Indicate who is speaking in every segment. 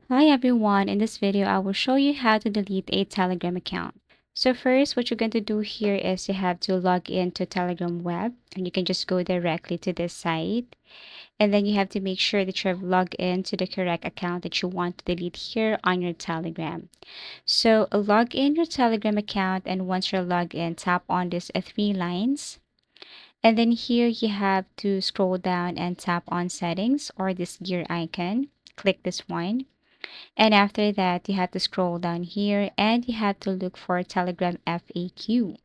Speaker 1: Hi everyone, in this video I will show you how to delete a Telegram account. So first what you're going to do here is you have to log into Telegram web and you can just go directly to this site, and then you have to make sure that you have logged in to the correct account that you want to delete here on your Telegram. So log in your Telegram account, and once you're logged in, tap on these three lines, and then here you have to scroll down and tap on settings or this gear icon. Click this one. And after that, you have to scroll down here and you have to look for Telegram FAQ.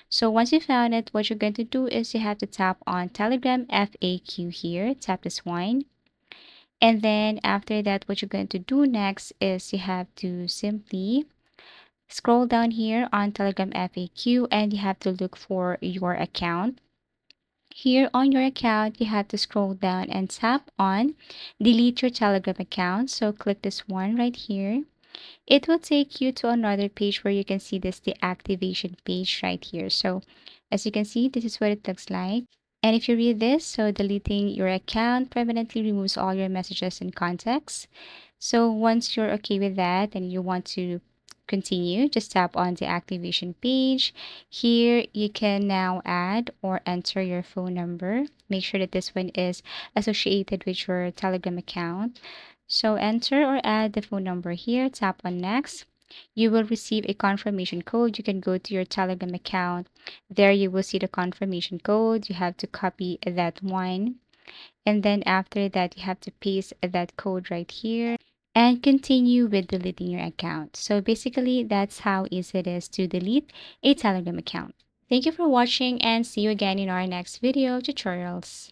Speaker 1: So once you found it, what you're going to do is you have to tap on Telegram FAQ here, tap this one. And then after that, what you're going to do next is you have to simply scroll down here on Telegram FAQ and you have to look for your account. Here on your account, you have to scroll down and tap on delete your Telegram account. So click this one right here. It will take you to another page where you can see this deactivation page right here. So as you can see, this is what it looks like. And if you read this, so deleting your account permanently removes all your messages and contacts. So once you're okay with that and you want to continue, just tap on the activation page. Here you can now add or enter your phone number. Make sure that this one is associated with your Telegram account. So enter or add the phone number here, tap on next. You will receive a confirmation code. You can go to your Telegram account. There you will see the confirmation code. You have to copy that one. And then after that, you have to paste that code right here and continue with deleting your account. So basically, that's how easy it is to delete a Telegram account. Thank you for watching and see you again in our next video tutorials.